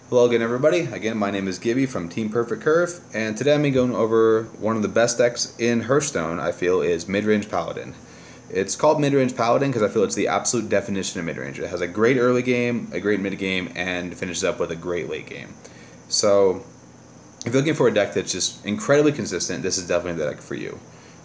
Hello again, everybody. Again, my name is Gibby from Team Perfect Curve, and today I'm going over one of the best decks in Hearthstone, I feel, is midrange Paladin. It's called midrange Paladin because I feel it's the absolute definition of midrange. It has a great early game, a great mid game, and finishes up with a great late game. So, if you're looking for a deck that's just incredibly consistent, this is definitely the deck for you.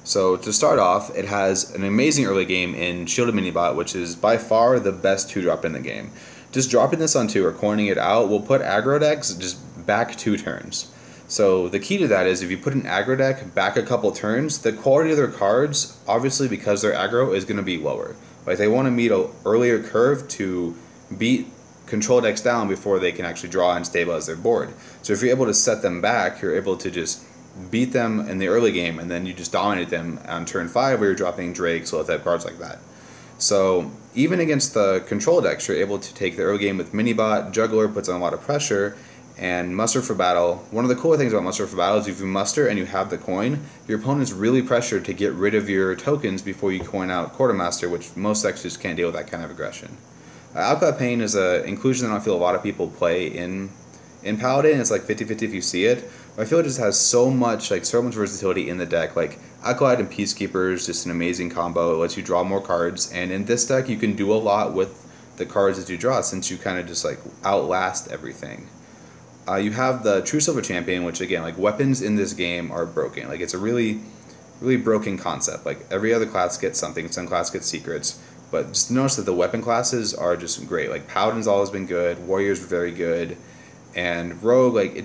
So, to start off, it has an amazing early game in Shielded Minibot, which is by far the best 2-drop in the game. Just dropping this on 2 or coining it out will put aggro decks just back 2 turns. So the key to that is if you put an aggro deck back a couple turns, the quality of their cards, obviously because they're aggro, is going to be lower. Like they want to meet an earlier curve to beat control decks down before they can actually draw and stabilize their board. So if you're able to set them back, you're able to just beat them in the early game and then you just dominate them on turn 5 where you're dropping Drake, Slow type cards like that. So even against the control decks, you're able to take the early game with Minibot, Juggler puts on a lot of pressure, and Muster for Battle. One of the cooler things about Muster for Battle is if you muster and you have the coin, your opponent's really pressured to get rid of your tokens before you coin out Quartermaster, which most decks just can't deal with that kind of aggression. Alcalá Pain is an inclusion that I feel a lot of people play in Paladin. It's like 50-50 if you see it. I feel it just has so much versatility in the deck. Like Alcalá and Peacekeeper is just an amazing combo. It lets you draw more cards, and in this deck you can do a lot with the cards that you draw since you kind of just like outlast everything. You have the True Silver Champion, which again, like weapons in this game are broken. Like it's a really broken concept. Like every other class gets something, some class gets secrets, but just notice that the weapon classes are just great. Like Paladin's always been good, Warrior's very good, and Rogue, like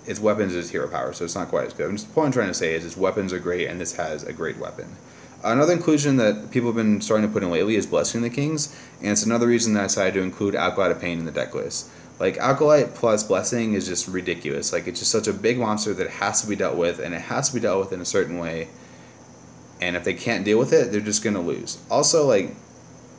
its weapons is hero power, so it's not quite as good. The point I'm trying to say is its weapons are great, and this has a great weapon. Another inclusion that people have been starting to put in lately is Blessing the Kings, and it's another reason that I decided to include Alcalá Pain in the deck list. Like, Alcalá plus Blessing is just ridiculous. Like, it's just such a big monster that it has to be dealt with, and it has to be dealt with in a certain way. And if they can't deal with it, they're just going to lose. Also, like,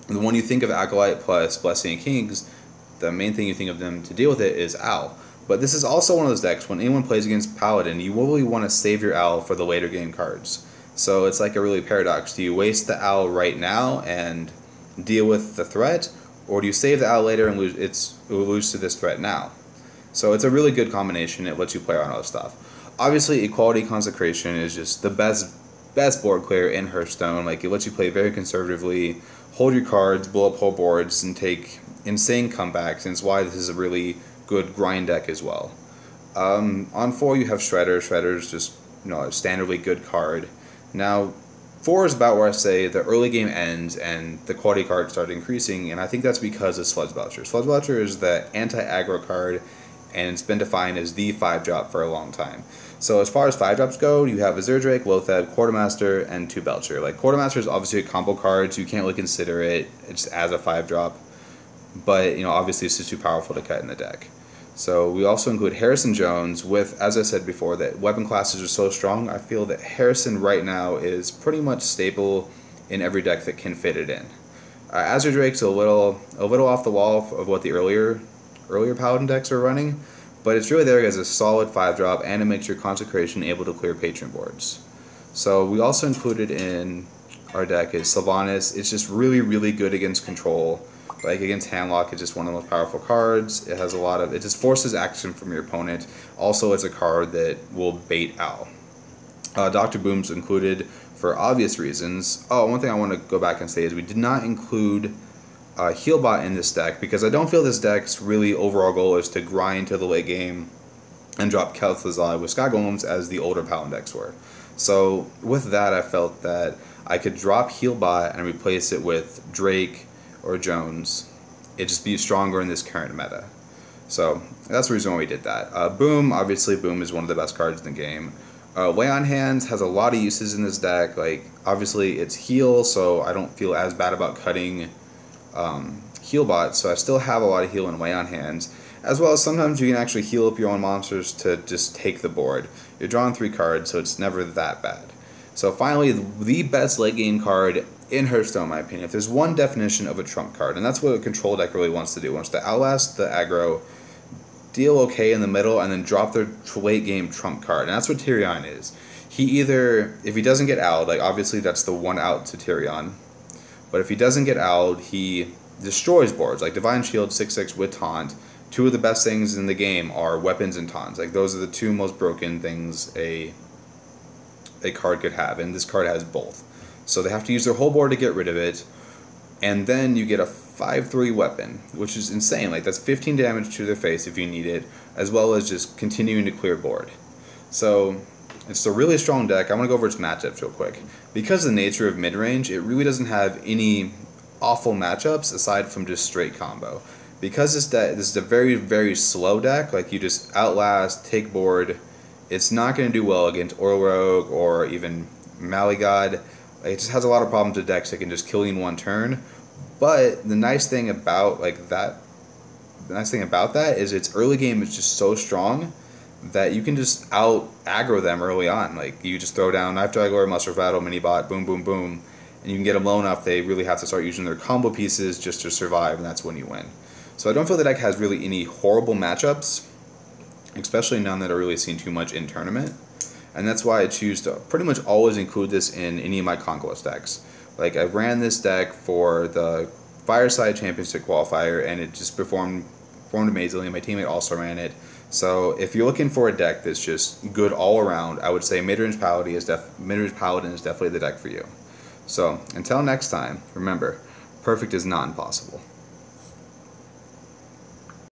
when you think of Alcalá plus Blessing and Kings, the main thing you think of them to deal with it is Owl. But this is also one of those decks, when anyone plays against Paladin, you really want to save your Owl for the later game cards. So it's like a really paradox. Do you waste the Owl right now and deal with the threat, or do you save the Owl later and lose to this threat now? So it's a really good combination. It lets you play around all this stuff. Obviously, Equality Consecration is just the best board clear in Hearthstone. Like, it lets you play very conservatively, hold your cards, blow up whole boards, and take insane comebacks, and it's why this is a really good grind deck as well. On 4 you have Shredder. Shredder's just, a standardly good card. Now 4 is about where I say the early game ends and the quality cards start increasing, and I think that's because of Sludge Belcher. Sludge Belcher is the anti-aggro card, and it's been defined as the 5-drop for a long time. So as far as 5-drops go, you have Azure Drake, Lotheb, Quartermaster, and 2 Belcher. Like, Quartermaster is obviously a combo card, so you can't really consider it just as a 5-drop. But, obviously it's just too powerful to cut in the deck. So we also include Harrison Jones with, as I said before, that weapon classes are so strong. I feel that Harrison right now is pretty much staple in every deck that can fit it in. Azure Drake's a little off the wall of what the earlier Paladin decks are running, but it's really there as a solid 5-drop, and it makes your Consecration able to clear patron boards. So we also included in our deck is Sylvanas. It's just really good against control. Like against Handlock, it's just one of the most powerful cards. It has it just forces action from your opponent. Also, it's a card that will bait Owl. Dr. Boom's included for obvious reasons. Oh, one thing I want to go back and say is we did not include Healbot in this deck because I don't feel this deck's really overall goal is to grind to the late game and drop Kel'Thuzad with Sky Golems as the older Paladin decks were. So with that, I felt that I could drop Healbot and replace it with Drake or Jones. It'd just be stronger in this current meta. So that's the reason why we did that. Boom, obviously Boom is one of the best cards in the game. Lay on Hands has a lot of uses in this deck. Like, obviously it's heal, so I don't feel as bad about cutting Healbot, so I still have a lot of heal in Lay on Hands. As well as sometimes you can actually heal up your own monsters to just take the board. You're drawing 3 cards, so it's never that bad. So finally, the best late game card in Hearthstone, in my opinion. If there's one definition of a trump card, and that's what a control deck really wants to do, it wants to outlast the aggro, deal okay in the middle, and then drop their late game trump card. And that's what Tyrion is. He either, if he doesn't get owled, like obviously that's the one out to Tyrion, but if he doesn't get owled, he destroys boards, like Divine Shield 6/6 with Taunt, two of the best things in the game are weapons and taunts. Like, those are the two most broken things a card could have, and this card has both. So they have to use their whole board to get rid of it, and then you get a 5/3 weapon, which is insane. Like, that's 15 damage to their face if you need it, as well as just continuing to clear board. So it's a really strong deck. I want to go over its matchups real quick. Because of the nature of mid-range, it really doesn't have any awful matchups aside from just straight combo. Because this is a very, very slow deck, like, you just outlast, take board, it's not going to do well against Oil Rogue or even Maligod. It just has a lot of problems with decks that can just kill you in one turn. But the nice thing about that is its early game is just so strong that you can just out aggro them early on. Like, you just throw down Knife Juggler, Muster Battle, Mini Bot, boom, boom, boom, and you can get them low enough they really have to start using their combo pieces just to survive, and that's when you win. So I don't feel the deck has really any horrible matchups, especially none that are really seen too much in tournament. And that's why I choose to pretty much always include this in any of my conquest decks. Like, I ran this deck for the Fireside Championship qualifier, and it just performed amazingly. My teammate also ran it. So if you're looking for a deck that's just good all around, I would say midrange Paladin is definitely the deck for you. So until next time, remember, perfect is not impossible.